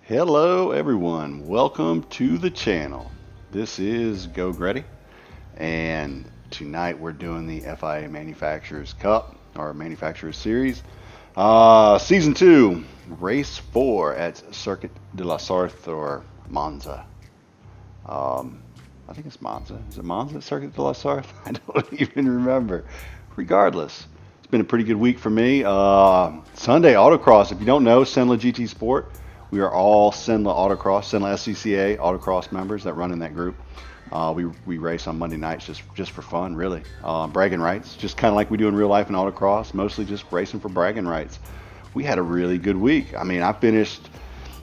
Hello everyone, welcome to the channel. This is Geauxgreddy, and tonight we're doing the FIA Manufacturers Cup, or Manufacturers Series. Season 2, Race 4 at Circuit de la Sarthe, or Monza. I think it's Monza. Is it Monza at Circuit de la Sarthe? I don't even remember. Regardless, it's been a pretty good week for me. Sunday autocross, if you don't know, Senla GT Sport. We are all Senla Autocross, Senla SCCA Autocross members that run in that group. We race on Monday nights just for fun, really. Bragging rights, just kind of like we do in real life in autocross, mostly just racing for bragging rights. We had a really good week. I mean, I finished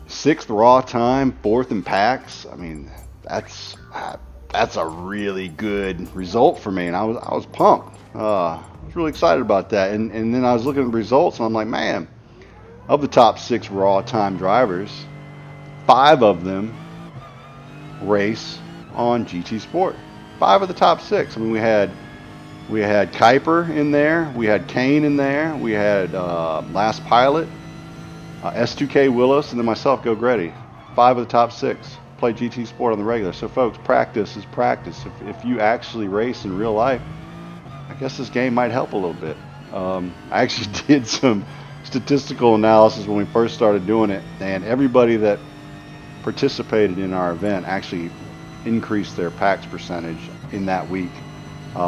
6th raw time, 4th in packs. I mean, that's a really good result for me, and I was pumped. I was really excited about that. And then I was looking at the results, and I'm like, man, of the top 6 raw time drivers, 5 of them race on GT Sport. 5 of the top 6. I mean, we had Kuiper in there, we had Kane in there, we had Last Pilot, S2K Willis, and then myself, Geauxgreddy. 5 of the top 6 play GT Sport on the regular. So folks, practice is practice. If you actually race in real life, I guess this game might help a little bit. I actually did some statistical analysis when we first started doing it, and everybody that participated in our event actually increased their packs percentage in that week,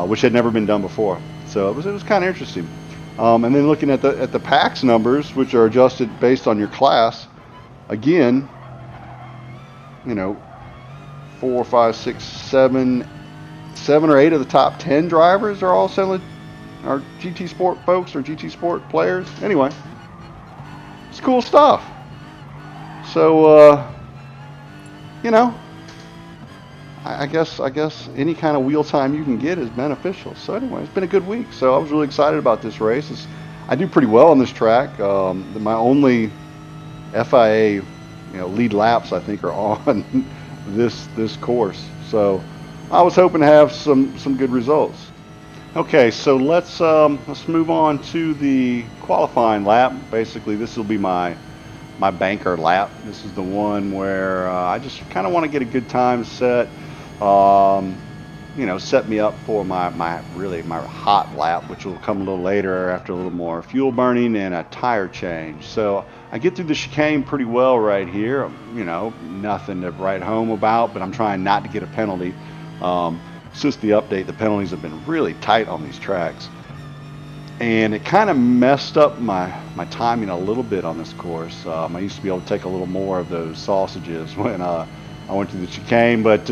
which had never been done before. So it was kind of interesting. And then looking at the packs numbers, which are adjusted based on your class, again, you know, 4, 5, 6, 7 or 8 of the top 10 drivers are all selling our GT Sport folks or GT Sport players. Anyway, it's cool stuff. So, you know, I guess any kind of wheel time you can get is beneficial. So anyway, it's been a good week. So I was really excited about this race. I do pretty well on this track. My only FIA, lead laps I think are on this course. So I was hoping to have some good results. Okay, so let's move on to the qualifying lap. Basically, this will be my banker lap. This is the one where I just kind of want to get a good time set. Set me up for my hot lap, which will come a little later after a little more fuel burning and a tire change. So I get through the chicane pretty well right here. Nothing to write home about, but I'm trying not to get a penalty. Since the update, the penalties have been really tight on these tracks, and it kind of messed up my timing a little bit on this course. I used to be able to take a little more of those sausages when I went to the chicane, but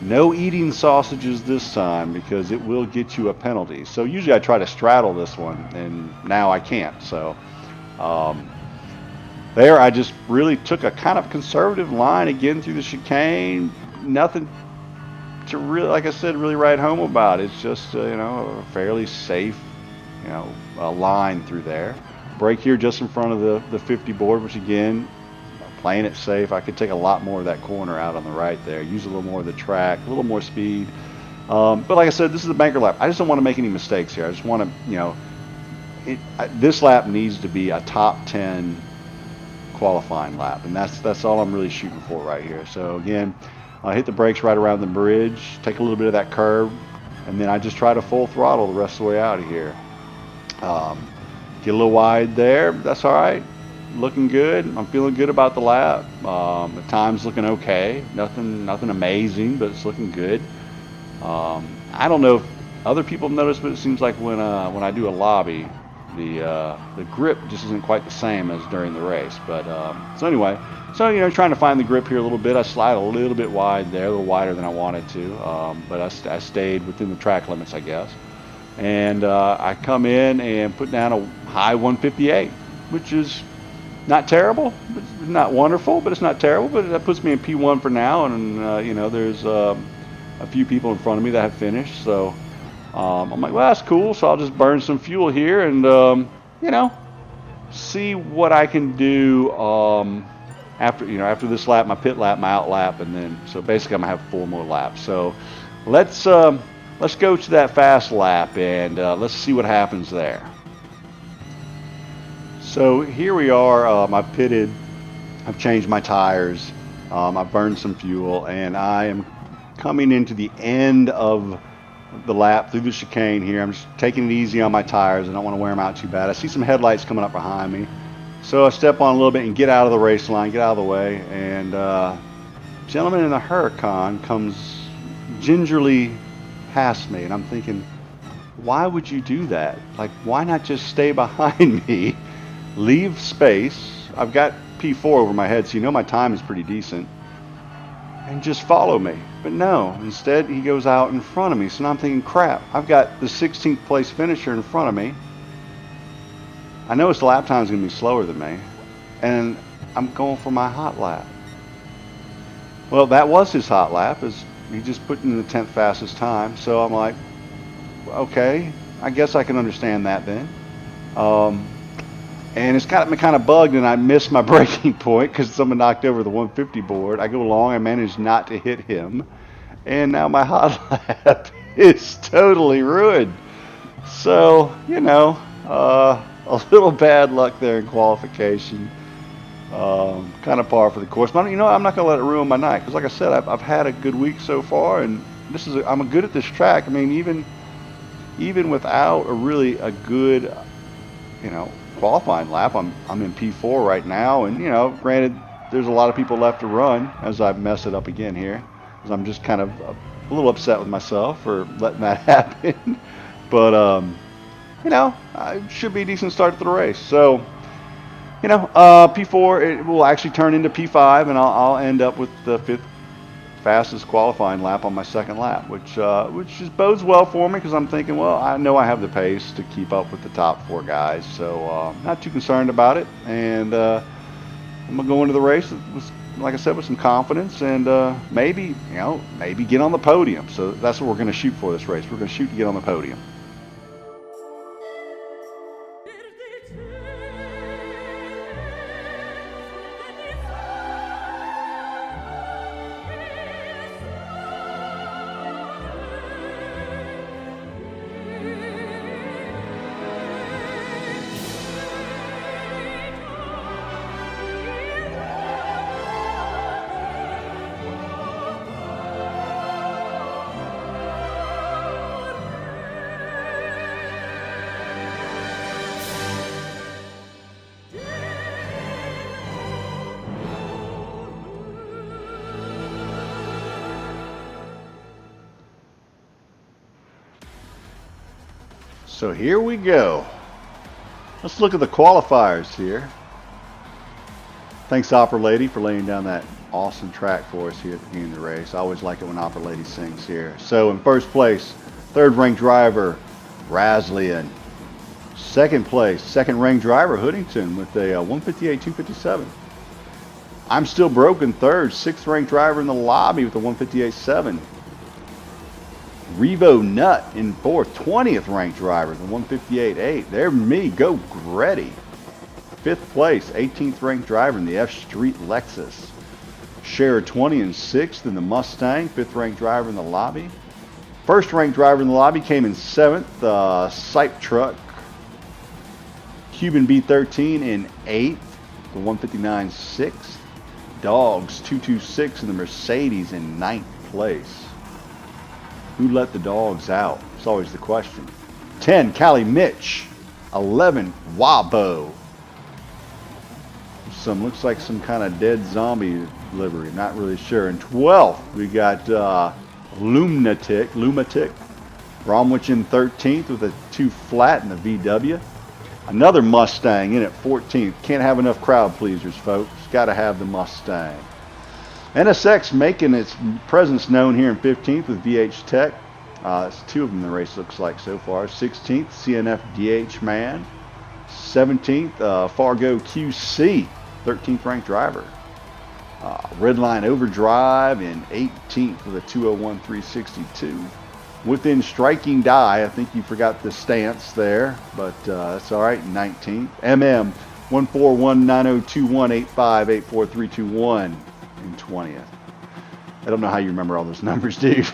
no eating sausages this time because it will get you a penalty. So usually I try to straddle this one, and now I can't. So there I just really took a kind of conservative line again through the chicane. Nothing to really, like I said, really write home about. It's just a fairly safe line through there. Brake here just in front of the 50 board, which again, playing it safe. I could take a lot more of that corner out on the right there, use a little more of the track, a little more speed. But like I said, this is a banker lap. I just don't want to make any mistakes here. I just want to, this lap needs to be a top 10 qualifying lap, and that's all I'm really shooting for right here. So again, I hit the brakes right around the bridge, take a little bit of that curve, and then I just try to full throttle the rest of the way out of here. Get a little wide there, but that's all right. Looking good. I'm feeling good about the lap. The time's looking okay. Nothing amazing, but it's looking good. I don't know if other people have noticed, but it seems like when I do a lobby, the grip just isn't quite the same as during the race. But so anyway. So, trying to find the grip here a little bit. I slide a little bit wide there, a little wider than I wanted to, but I stayed within the track limits, I guess. And I come in and put down a high 158, which is not terrible. It's not wonderful, but it's not terrible. But that puts me in P1 for now, and, there's a few people in front of me that have finished. So I'm like, well, that's cool. So I'll just burn some fuel here and, see what I can do after this lap, my pit lap, my out lap, and then so basically I'm gonna have 4 more laps. So let's go to that fast lap and let's see what happens there. So here we are. I pitted I've changed my tires. I've burned some fuel, and I am coming into the end of the lap through the chicane here. I'm just taking it easy on my tires. I don't want to wear them out too bad. I see some headlights coming up behind me. So I step on a little bit and get out of the race line, get out of the way, and gentleman in a Huracan comes gingerly past me, and I'm thinking, why would you do that? Like, why not just stay behind me, leave space? I've got P4 over my head, so you know my time is pretty decent, and just follow me. But no, instead he goes out in front of me. So now I'm thinking, crap, I've got the 16th place finisher in front of me. I know his lap time is going to be slower than me, and I'm going for my hot lap. Well, that was his hot lap. He just put in the 10th fastest time. So I'm like, okay, I guess I can understand that then. And it's got me kind of bugged, and I missed my breaking point because someone knocked over the 150 board. I go along, I managed not to hit him, and now my hot lap is totally ruined. So, you know, a little bad luck there in qualification. Kind of par for the course. But, you know, I'm not going to let it ruin my night because, like I said, I've had a good week so far, and I'm good at this track. I mean, even without a good, you know, qualifying lap, I'm in P4 right now, and you know, granted, there's a lot of people left to run as I mess it up again here, because I'm just kind of a little upset with myself for letting that happen. But you know, it should be a decent start to the race. So, you know, P4 it will actually turn into P5, and I'll end up with the 5th fastest qualifying lap on my second lap, which just bodes well for me because I'm thinking, well, I know I have the pace to keep up with the top 4 guys, so not too concerned about it. And I'm gonna go into the race with, like I said, with some confidence, and maybe get on the podium. So that's what we're gonna shoot for this race. We're gonna shoot to get on the podium. So here we go. Let's look at the qualifiers here. Thanks, Opera Lady, for laying down that awesome track for us here at the beginning of the race. I always like it when Opera Lady sings here. So in first place, third-ranked driver, Raslian. Second place, second-ranked driver, Hoodington, with a 158.257. I'm still broken third, sixth-ranked driver in the lobby with a 158.7. Revo Nut in fourth, 20th ranked driver, the 158.8. There me, Geauxgreddy. Fifth place, 18th ranked driver in the F Street Lexus. Share 20 and 6th in the Mustang, 5th ranked driver in the lobby. First ranked driver in the lobby came in 7th, Sipe Truck. Cuban B13 in 8th, the 159.6. Dogs 226 in the Mercedes in 9th place. Who let the dogs out? It's always the question. 10, Cali Mitch. 11, Wabo. Looks like some kind of dead zombie livery. Not really sure. And 12th, we got Lumatic. Bromwich in 13th with a 2 flat in the VW. Another Mustang in at 14th. Can't have enough crowd pleasers, folks. Got to have the Mustang. NSX making its presence known here in 15th with VH Tech. It's 2 of them in the race, looks like so far. 16th, CNF DH Man. 17th, Fargo QC, 13th ranked driver. Redline Overdrive in 18th with a 201.362. Within striking die, I think you forgot the stance there, but that's all right. 19th, MM 1419021858431 in 20th. I don't know how you remember all those numbers, dude.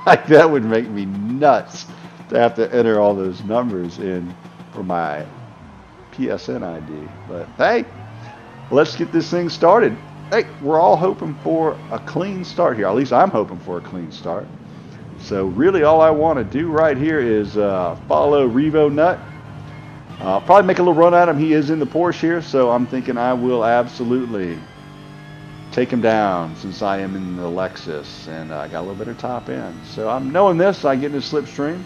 Like, that would make me nuts to have to enter all those numbers in for my PSN ID. But hey, let's get this thing started. Hey, we're all hoping for a clean start here. At least I'm hoping for a clean start. So really all I want to do right here is follow Revo Nut. Probably make a little run at him. He is in the Porsche here, so I'm thinking I will absolutely take him down since I am in the Lexus and I got a little bit of top end. So I'm knowing this, I get in the slipstream.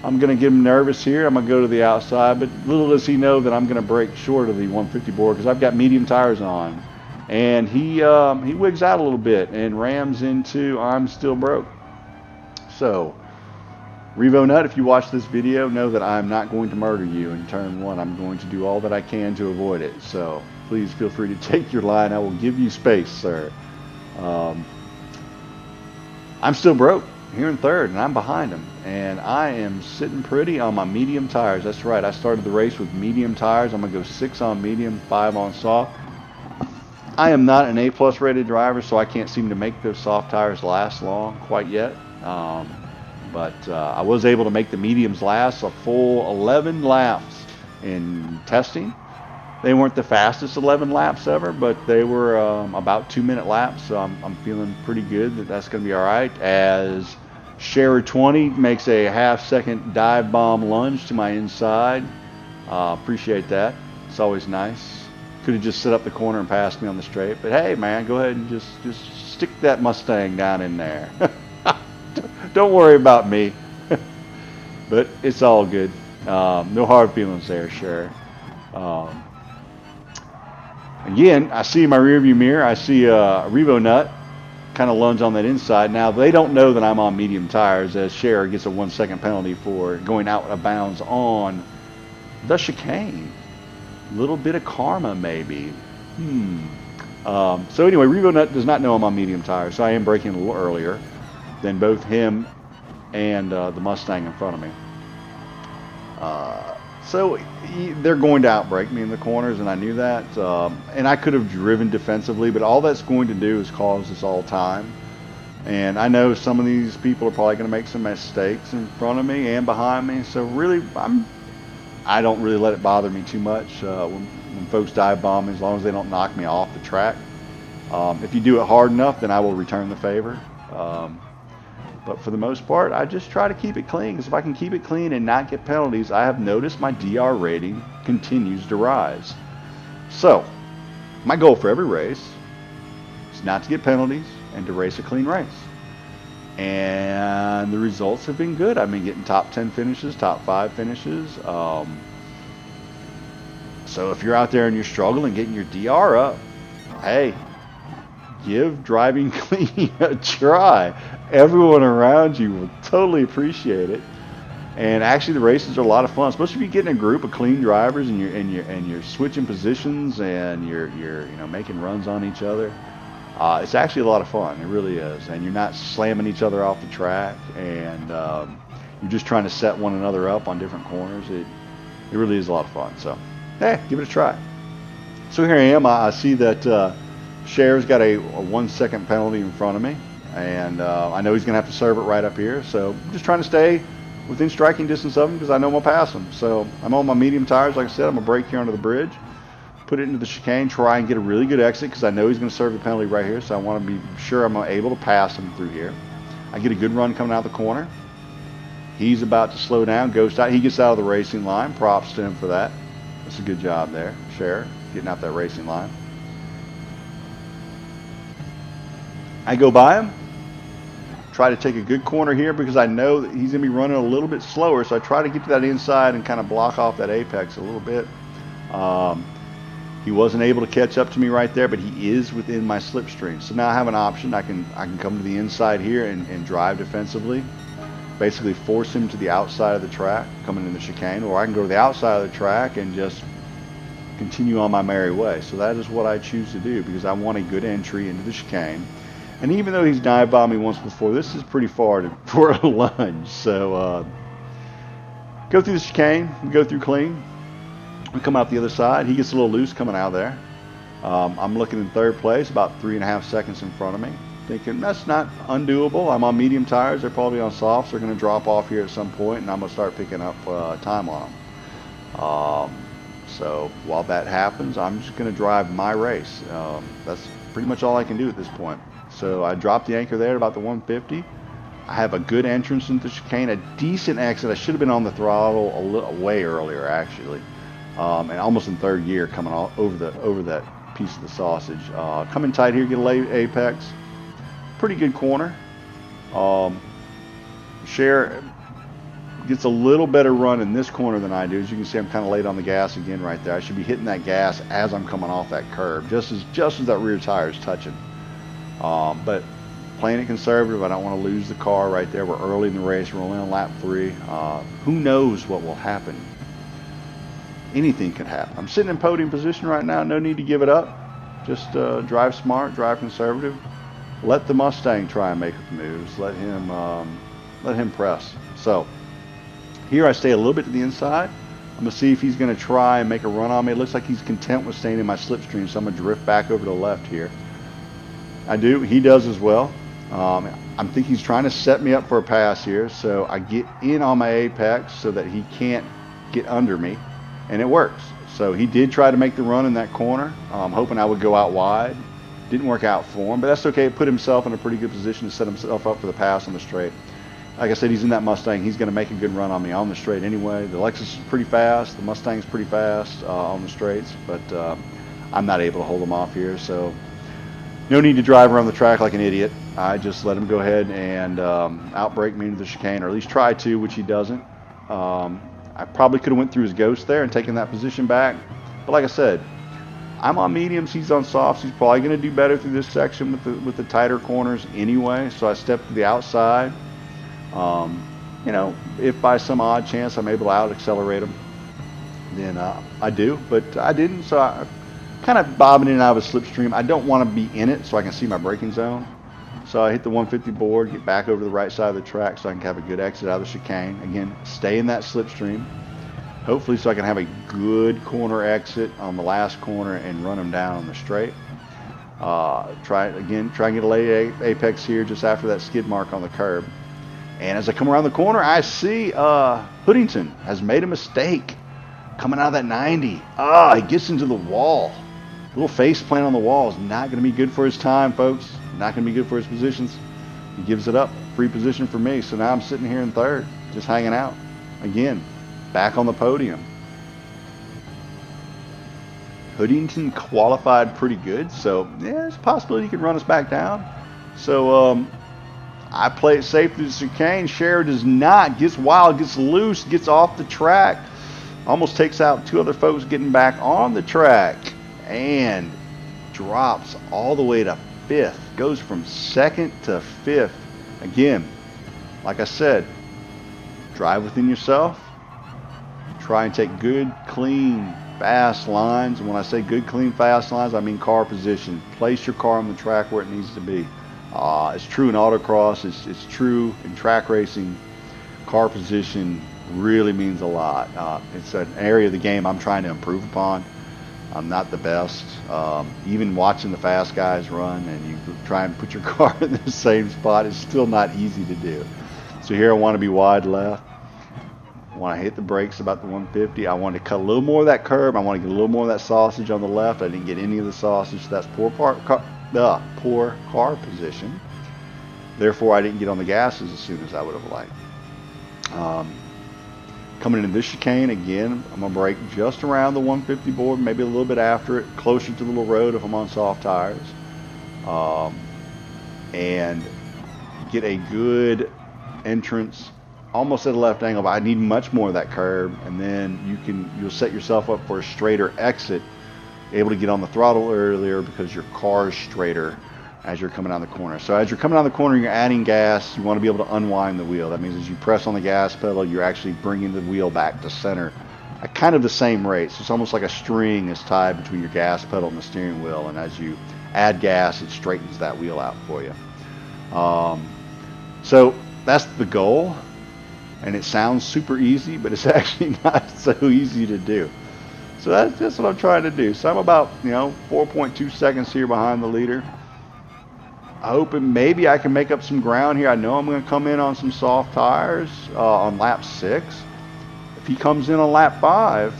I'm going to get him nervous here. I'm going to go to the outside, but little does he know that I'm going to break short of the 150 board because I've got medium tires on. And he wigs out a little bit and rams into I'm still broke. So, Revo Nut, if you watch this video, know that I'm not going to murder you in turn one. I'm going to do all that I can to avoid it. So, please feel free to take your line. I will give you space, sir. I'm still broke here in third, and I'm behind him. And I am sitting pretty on my medium tires. That's right. I started the race with medium tires. I'm going to go 6 on medium, 5 on soft. I am not an A+ rated driver, so I can't seem to make those soft tires last long quite yet. But I was able to make the mediums last a full 11 laps in testing. They weren't the fastest 11 laps ever, but they were about 2-minute laps, so I'm feeling pretty good that that's going to be all right. As SHAREfactory makes a half-second dive bomb lunge to my inside. Appreciate that. It's always nice. Could have just set up the corner and passed me on the straight, but hey, man, go ahead and just stick that Mustang down in there. Don't worry about me. But it's all good. No hard feelings there, Share. Again, I see my rearview mirror. I see a Revo Nut kind of lunge on that inside. Now, they don't know that I'm on medium tires, as Share gets a 1-second penalty for going out of bounds on the chicane. Little bit of karma, maybe. So anyway, Revo Nut does not know I'm on medium tires, so I am braking a little earlier than both him and the Mustang in front of me. So they're going to outbrake me in the corners, and I knew that. And I could have driven defensively, but all that's going to do is cause us all time. And I know some of these people are probably going to make some mistakes in front of me and behind me. So really, I don't really let it bother me too much when folks dive bomb me, as long as they don't knock me off the track. If you do it hard enough, then I will return the favor. But for the most part, I just try to keep it clean, because if I can keep it clean and not get penalties, I have noticed my DR rating continues to rise. So, my goal for every race is not to get penalties and to race a clean race. And the results have been good. I've been getting top 10 finishes, top 5 finishes. So if you're out there and you're struggling getting your DR up, hey, give driving clean a try. Everyone around you will totally appreciate it. And actually, the races are a lot of fun, especially if you get in a group of clean drivers and you're switching positions and you're making runs on each other. It's actually a lot of fun. It really is. And you're not slamming each other off the track, and you're just trying to set one another up on different corners. It really is a lot of fun. So, hey, give it a try. So here I am. I see that Share's got a 1-second penalty in front of me, and I know he's going to have to serve it right up here. So I'm just trying to stay within striking distance of him, because I know I'm going to pass him. So I'm on my medium tires. Like I said, I'm going to brake here under the bridge, put it into the chicane, try and get a really good exit, because I know he's going to serve the penalty right here. So I want to be sure I'm able to pass him through here. I get a good run coming out of the corner. He's about to slow down, ghost out. He gets out of the racing line. Props to him for that. That's a good job there, Share, getting out that racing line. I go by him, try to take a good corner here, because I know that he's going to be running a little bit slower, so I try to get to that inside and kind of block off that apex a little bit. He wasn't able to catch up to me right there, but he is within my slipstream. So now I have an option. I can come to the inside here and drive defensively, basically force him to the outside of the track coming in the chicane, or I can go to the outside of the track and just continue on my merry way. So that is what I choose to do, because I want a good entry into the chicane. And even though he's dive bombed me once before, this is pretty far for a lunge. So go through the chicane, go through clean. We come out the other side. He gets a little loose coming out there. I'm looking in third place, about 3.5 seconds in front of me. Thinking that's not undoable. I'm on medium tires. They're probably on softs. They're going to drop off here at some point, and I'm going to start picking up time on them. So while that happens, I'm just going to drive my race. That's pretty much all I can do at this point. So I dropped the anchor there at about the 150. I have a good entrance into the chicane, a decent exit. I should have been on the throttle a little way earlier, actually, and almost in third gear coming all over that piece of the sausage. Coming tight here, get a late apex. Pretty good corner. Share gets a little better run in this corner than I do. As you can see, I'm kind of late on the gas again right there. I should be hitting that gas as I'm coming off that curb, just as that rear tire is touching. But playing it conservative, I don't want to lose the car right there. We're early in the race. We're only on lap 3. Who knows what will happen? Anything could happen. I'm sitting in podium position right now. No need to give it up. Just drive smart, drive conservative. Let the Mustang try and make the moves. Let him press. So here I stay a little bit to the inside. I'm going to see if he's going to try and make a run on me. It looks like he's content with staying in my slipstream, so I'm going to drift back over to the left here. I do. He does as well. I think he's trying to set me up for a pass here, so I get in on my apex so that he can't get under me, and it works. So he did try to make the run in that corner, hoping I would go out wide. Didn't work out for him, but that's okay. Put himself in a pretty good position to set himself up for the pass on the straight. Like I said, he's in that Mustang. He's going to make a good run on me on the straight anyway. The Lexus is pretty fast. The Mustang's pretty fast on the straights, but I'm not able to hold him off here, so no need to drive around the track like an idiot. I just let him go ahead and outbrake me into the chicane, or at least try to, which he doesn't. I probably could have went through his ghost there and taken that position back. But like I said, I'm on mediums, he's on softs. He's probably going to do better through this section with the tighter corners anyway. So I stepped to the outside. You know, if by some odd chance I'm able to out-accelerate him, then I do. But I didn't, so I kind of bobbing in and out of a slipstream. I don't want to be in it so I can see my braking zone. So I hit the 150 board, get back over to the right side of the track so I can have a good exit out of the chicane. Again, stay in that slipstream. Hopefully so I can have a good corner exit on the last corner and run them down on the straight. Try and get a late apex here just after that skid mark on the curb. And as I come around the corner, I see Hoodington has made a mistake coming out of that 90. He gets into the wall. Little face plant on the wall is not going to be good for his time, folks. Not going to be good for his positions. He gives it up. Free position for me. So now I'm sitting here in third, just hanging out. Again, back on the podium. Hoodington qualified pretty good, so yeah, there's a possibility he could run us back down. So I play it safe through the chicane. Share does not. Gets wild, gets loose, gets off the track. Almost takes out two other folks getting back on the track. And drops all the way to 5th. Goes from 2nd to 5th. Again, like I said, drive within yourself. Try and take good, clean, fast lines. And when I say good, clean, fast lines, I mean car position. Place your car on the track where it needs to be. It's true in autocross. It's true in track racing. Car position really means a lot. It's an area of the game I'm trying to improve upon. I'm not the best. Even watching the fast guys run and you try and put your car in the same spot is still not easy to do. So here I want to be wide left. When I hit the brakes about the 150, I wanted to cut a little more of that curb. I want to get a little more of that sausage on the left. I didn't get any of the sausage. So that's poor car position. Therefore, I didn't get on the gases as soon as I would have liked. Coming into this chicane, again, I'm going to brake just around the 150 board, maybe a little bit after it, closer to the little road if I'm on soft tires. And get a good entrance almost at a left angle, but I need much more of that curb, and then you'll set yourself up for a straighter exit, able to get on the throttle earlier because your car is straighter as you're coming down the corner. So as you're coming down the corner, you're adding gas. You want to be able to unwind the wheel. That means as you press on the gas pedal, you're actually bringing the wheel back to center at kind of the same rate. So it's almost like a string is tied between your gas pedal and the steering wheel, and as you add gas, it straightens that wheel out for you. So that's the goal, and it sounds super easy, but it's actually not so easy to do. So that's what I'm trying to do. So I'm about 4.2 seconds here behind the leader. Hoping maybe I can make up some ground here. I know I'm going to come in on some soft tires on lap 6. If he comes in on lap 5,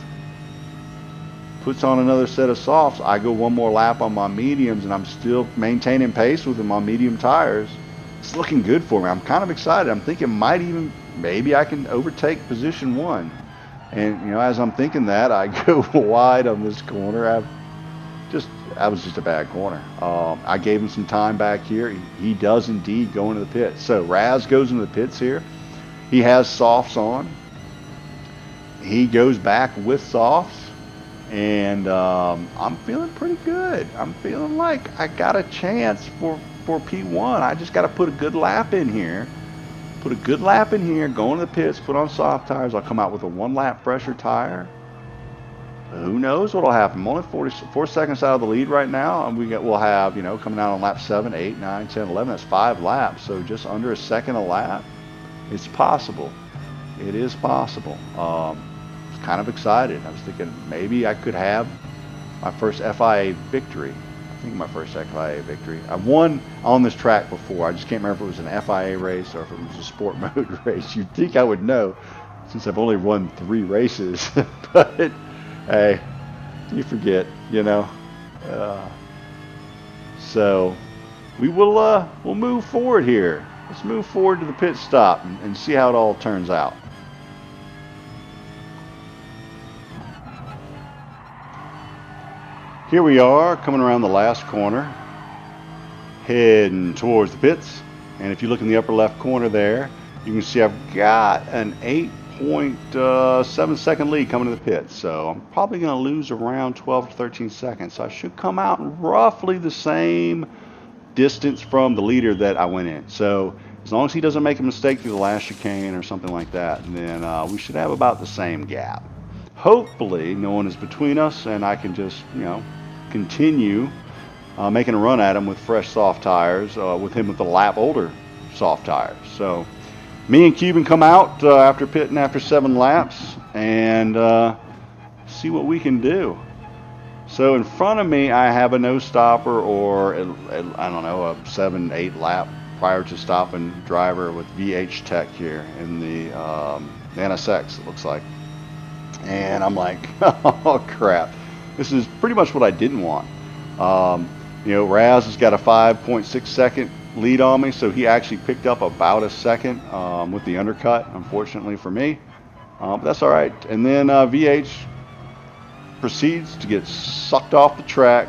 puts on another set of softs. I go one more lap on my mediums, and I'm still maintaining pace with my medium tires. It's looking good for me. I'm kind of excited. I'm thinking maybe I can overtake position 1. And, you know, as I'm thinking that, I go wide on this corner. That was just a bad corner. I gave him some time back here. He does indeed go into the pits. So Raz goes into the pits here. He has softs on. He goes back with softs. And I'm feeling pretty good. I'm feeling like I got a chance for P1. I just got to put a good lap in here. Put a good lap in here, go into the pits, put on soft tires. I'll come out with a 1 lap fresher tire. Who knows what'll happen? I'm only 4 seconds out of the lead right now, and we'll have, you know, coming out on lap 7, 8, 9, 10, 11. That's 5 laps, so just under a second a lap. It's possible. It is possible. It's kind of excited. I was thinking maybe I could have my first FIA victory. I think my first FIA victory. I've won on this track before. I just can't remember if it was an FIA race or if it was a sport mode race. You'd think I would know since I've only won 3 races. But hey, you forget, you know. So we'll move forward here. Let's move forward to the pit stop and see how it all turns out. Here we are coming around the last corner, heading towards the pits. And if you look in the upper left corner there, you can see I've got an 8.7 second lead coming to the pits. So I'm probably going to lose around 12 to 13 seconds. So I should come out in roughly the same distance from the leader that I went in. So as long as he doesn't make a mistake through the last chicane or something like that, then we should have about the same gap. Hopefully no one is between us and I can just, you know, continue making a run at him with fresh soft tires, with him with the lap older soft tires. So me and Cuban come out after pitting after 7 laps and see what we can do. So in front of me I have a no stopper or I don't know, a 7, 8 lap prior to stopping driver with VH Tech here in the NSX, it looks like. And I'm like, oh crap. This is pretty much what I didn't want. You know, Raz has got a 5.6 second lead on me, so he actually picked up about a second with the undercut, unfortunately for me. But that's all right. And then VH proceeds to get sucked off the track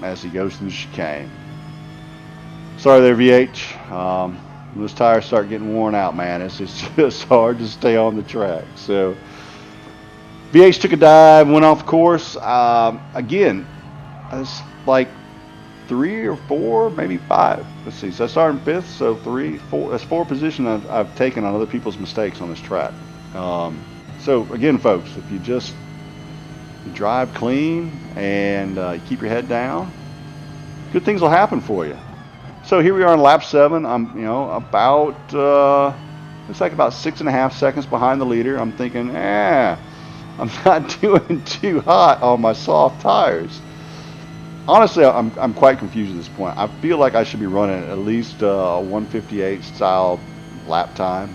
as he goes through the chicane. Sorry there, VH. Those tires start getting worn out, man. It's just hard to stay on the track. So VH took a dive, went off course. Again, it's like 3 or 4, maybe 5. Let's see. So I started in 5th, so 3, 4. That's 4 positions I've taken on other people's mistakes on this track. So again, folks, if you just drive clean and you keep your head down, good things will happen for you. So here we are on lap 7. I'm, you know, about looks like about 6.5 seconds behind the leader. I'm thinking, I'm not doing too hot on my soft tires. Honestly, I'm quite confused at this point. I feel like I should be running at least a 158 style lap time.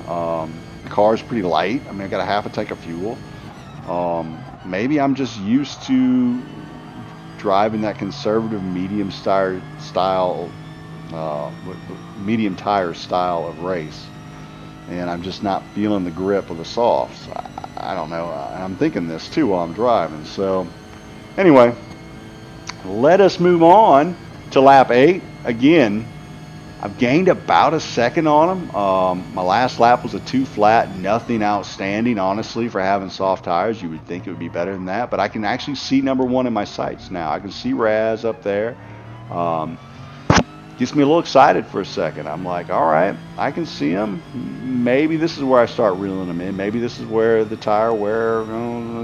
The car's pretty light. I mean, I got a half a tank of fuel. Maybe I'm just used to driving that conservative medium tire style of race, and I'm just not feeling the grip of the softs. I don't know. I'm thinking this too while I'm driving. So anyway, let us move on to lap 8. Again, I've gained about a second on him. My last lap was a 2 flat, nothing outstanding, honestly, for having soft tires. You would think it would be better than that, but I can actually see number 1 in my sights now. I can see Raz up there. Gets me a little excited for a second. I'm like, all right, I can see him. Maybe this is where I start reeling him in. Maybe this is where the tire wear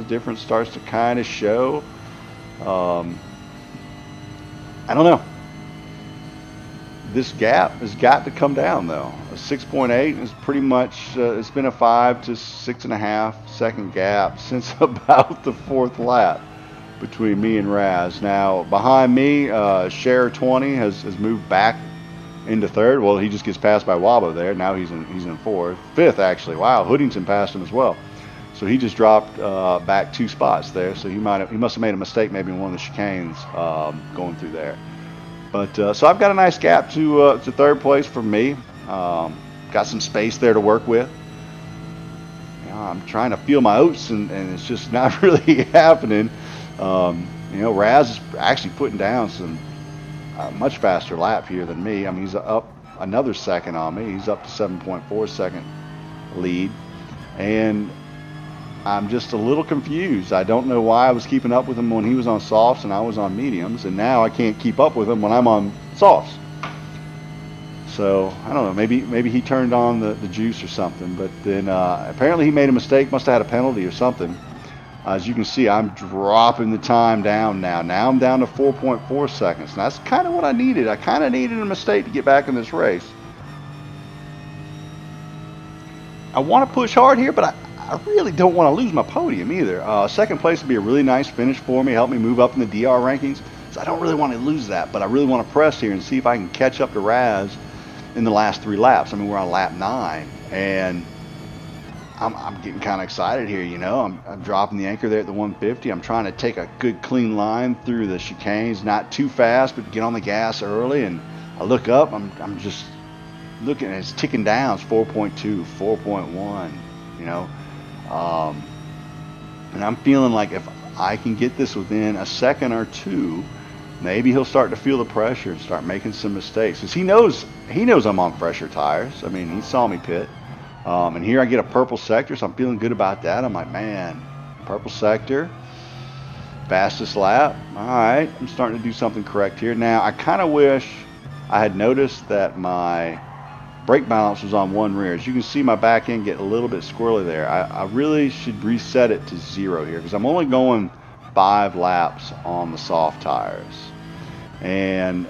difference starts to kind of show. I don't know. This gap has got to come down, though. A 6.8 is pretty much, it's been a 5 to 6.5 second gap since about the 4th lap between me and Raz. Now, behind me, Share20 has moved back into 3rd. Well, he just gets passed by Wabo there. Now he's in 4th. 5th, actually. Wow, Hoodington passed him as well. So he just dropped back 2 spots there. So he must have made a mistake maybe in one of the chicanes going through there. But so I've got a nice gap to 3rd place for me. Got some space there to work with. I'm trying to feel my oats, and it's just not really happening. Raz is actually putting down some much faster lap here than me. I mean, he's up another second on me. He's up to 7.4 second lead, and I'm just a little confused. I don't know why I was keeping up with him when he was on softs and I was on mediums, and now I can't keep up with him when I'm on softs. So I don't know. Maybe he turned on the juice or something. But then apparently he made a mistake. Must have had a penalty or something. As you can see, I'm dropping the time down now. Now I'm down to 4.4 seconds. And that's kind of what I needed. I kind of needed a mistake to get back in this race. I want to push hard here, but I really don't want to lose my podium either. 2nd place would be a really nice finish for me, help me move up in the DR rankings. So I don't really want to lose that, but I really want to press here and see if I can catch up to Raz in the last 3 laps. I mean, we're on lap 9, and I'm getting kind of excited here, you know. I'm dropping the anchor there at the 150. I'm trying to take a good clean line through the chicanes, not too fast, but get on the gas early. And I look up, I'm just looking, and it's ticking down. It's 4.2, 4.1, you know. And I'm feeling like if I can get this within a second or two, maybe he'll start to feel the pressure and start making some mistakes. Because he knows I'm on fresher tires. I mean, he saw me pit. And here I get a purple sector, so I'm feeling good about that. I'm like, man, purple sector, fastest lap. All right, I'm starting to do something correct here. Now, I kind of wish I had noticed that my brake balance was on one rear. As you can see, my back end get a little bit squirrely there. I really should reset it to 0 here, because I'm only going 5 laps on the soft tires. And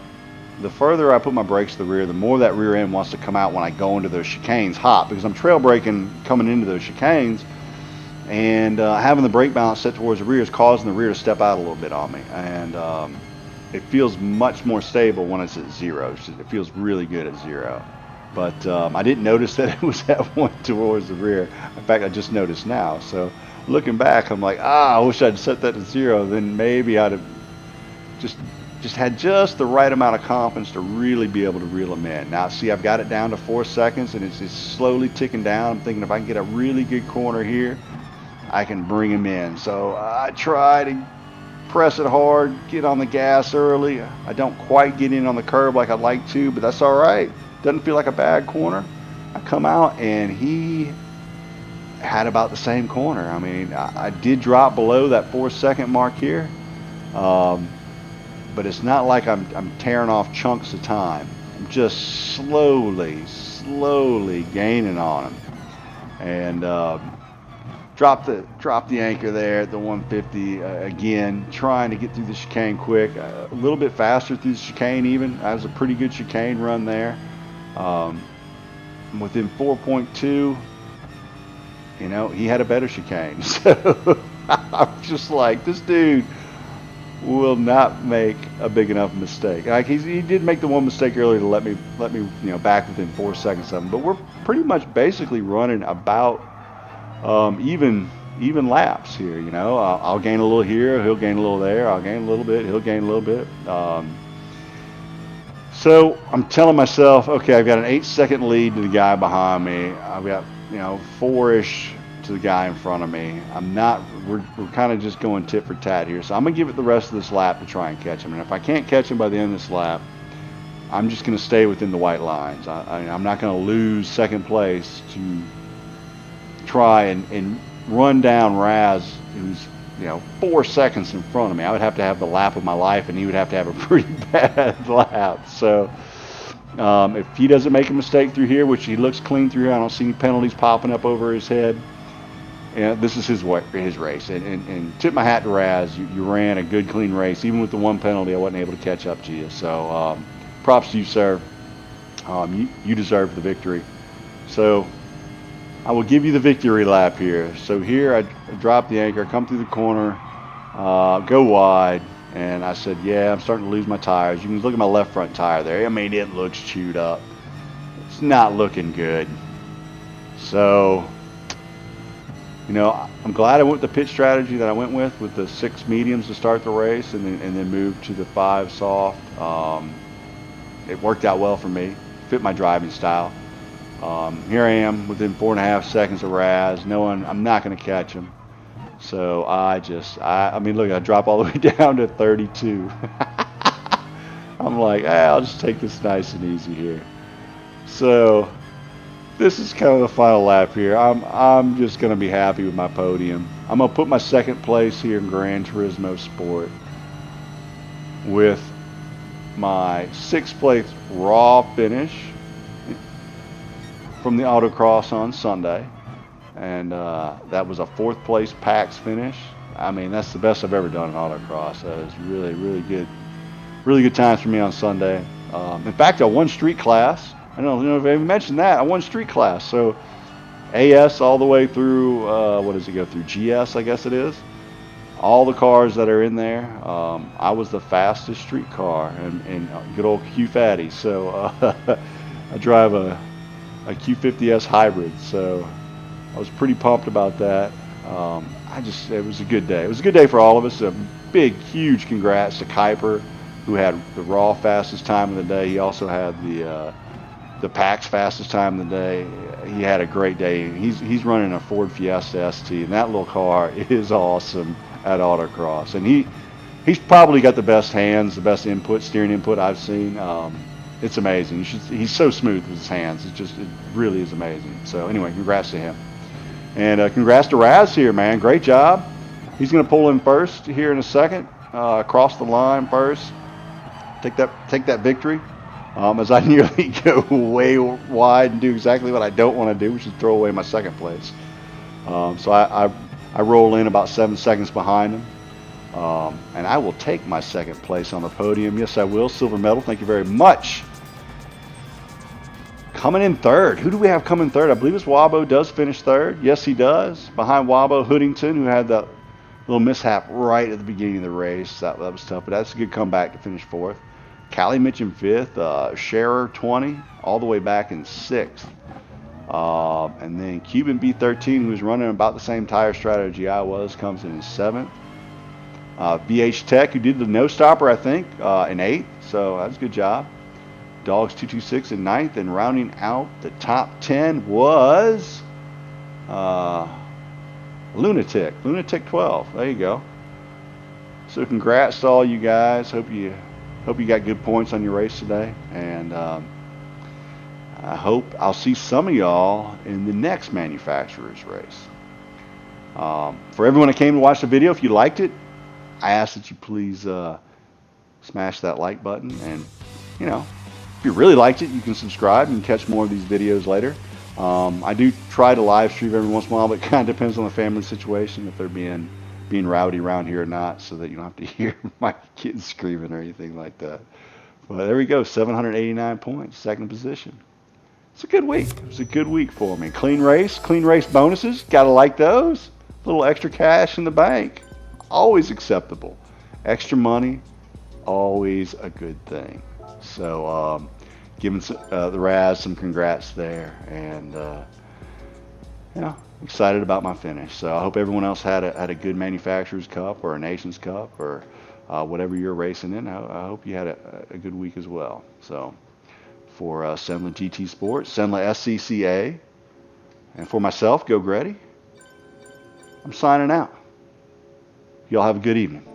the further I put my brakes to the rear, the more that rear end wants to come out when I go into those chicanes hot, because I'm trail braking coming into those chicanes, and having the brake balance set towards the rear is causing the rear to step out a little bit on me. And it feels much more stable when it's at 0. It feels really good at 0. But I didn't notice that it was that one towards the rear. In fact, I just noticed now. So looking back, I'm like, I wish I'd set that to 0. Then maybe I'd have just had just the right amount of confidence to really be able to reel them in. Now, see, I've got it down to 4 seconds, and it's slowly ticking down. I'm thinking if I can get a really good corner here, I can bring him in. So I try to press it hard, get on the gas early. I don't quite get in on the curb like I'd like to, but that's all right. Doesn't feel like a bad corner. I come out, and he had about the same corner. I mean, I did drop below that 4-second mark here. But it's not like I'm tearing off chunks of time. I'm just slowly gaining on him. And drop the anchor there at the 150 again, trying to get through the chicane quick. A little bit faster through the chicane even. That was a pretty good chicane run there. Within 4.2, you know, he had a better chicane. So I'm just like, this dude will not make a big enough mistake. Like he did make the one mistake earlier to let me back within 4 seconds of him. But we're pretty much basically running about even laps here. You know, I'll gain a little here, he'll gain a little there. I'll gain a little bit, he'll gain a little bit. So I'm telling myself, okay, I've got an 8-second lead to the guy behind me. I've got 4-ish to the guy in front of me. We're kind of just going tit for tat here. So I'm gonna give it the rest of this lap to try and catch him. And if I can't catch him by the end of this lap, I'm just gonna stay within the white lines. I'm not gonna lose second place to try and run down Raz, who's 4 seconds in front of me. I would have to have the lap of my life, and he would have to have a pretty bad lap. So if he doesn't make a mistake through here, which he looks clean through here, I don't see any penalties popping up over his head. This is his race, and tip my hat to Raz. You ran a good, clean race. Even with the one penalty, I wasn't able to catch up to you. So props to you, sir. You deserve the victory. So I will give you the victory lap here. So here I drop the anchor, come through the corner, go wide, and I said, yeah, I'm starting to lose my tires. You can look at my left front tire there. I mean, it looks chewed up. It's not looking good. So You know, I'm glad I went with the pit strategy that I went with the 6 mediums to start the race, and then moved to the 5 soft. It worked out well for me, fit my driving style. Here I am within 4.5 seconds of Raz, knowing I'm not going to catch him. So I mean, look, I drop all the way down to 32. I'm like, I'll just take this nice and easy here. So this is kind of the final lap here. I'm just going to be happy with my podium. I'm going to put my second place here in Gran Turismo Sport with my 6th place raw finish from the autocross on Sunday. And that was a 4th place PAX finish. I mean, that's the best I've ever done in autocross. That was really, really good times for me on Sunday. In fact, I won street class. I don't know if I even mentioned that. I won street class. So AS all the way through, what does it go through? GS, I guess it is. All the cars that are in there, I was the fastest street car in good old Q-Fatty. So I drive a Q50S hybrid. So I was pretty pumped about that. It was a good day. It was a good day for all of us. A big, huge congrats to Kuiper, who had the raw fastest time of the day. He also had the PAX fastest time of the day. He had a great day. He's running a Ford Fiesta ST, and that little car is awesome at autocross. And he's probably got the best hands, the best steering input I've seen. It's amazing. He's so smooth with his hands. It really is amazing. So anyway, congrats to him. And congrats to Raz here, man. Great job. He's going to pull in first here in a second. Cross the line first. Take that victory. As I nearly go way wide and do exactly what I don't want to do, which is throw away my 2nd place. So I roll in about 7 seconds behind him. And I will take my 2nd place on the podium. Yes, I will. Silver medal. Thank you very much. Coming in 3rd. Who do we have coming 3rd? I believe it's Wabo does finish 3rd. Yes, he does. Behind Wabo, Hoodington, who had that little mishap right at the beginning of the race. That was tough, but that's a good comeback to finish 4th. Callie Mitchell 5th. Sharer 20, all the way back in 6th. And then Cuban B13, who was running about the same tire strategy I was, comes in 7th. BH Tech, who did the no-stopper, I think, in 8th. So that's a good job. Dogs 226 in 9th, and rounding out the top 10 was Lunatic 12. There you go. So congrats to all you guys. Hope you got good points on your race today, and I hope I'll see some of y'all in the next manufacturer's race. For everyone that came to watch the video, if you liked it, I ask that you please smash that like button, and if you really liked it, you can subscribe and catch more of these videos later. I do try to live stream every once in a while, but it kind of depends on the family situation, if they're being rowdy around here or not, so that you don't have to hear my kids screaming or anything like that. But there we go, 789 points, 2nd position. It's a good week. It was a good week for me. Clean race bonuses, gotta like those. A little extra cash in the bank, always acceptable. Extra money, always a good thing. So giving the Raz some congrats there, and excited about my finish. So I hope everyone else had a good Manufacturers Cup or a Nations Cup or whatever you're racing in. I hope you had a good week as well. So for Senla GT Sports, Senla SCCA, and for myself, Geauxgreddy, I'm signing out. Y'all have a good evening.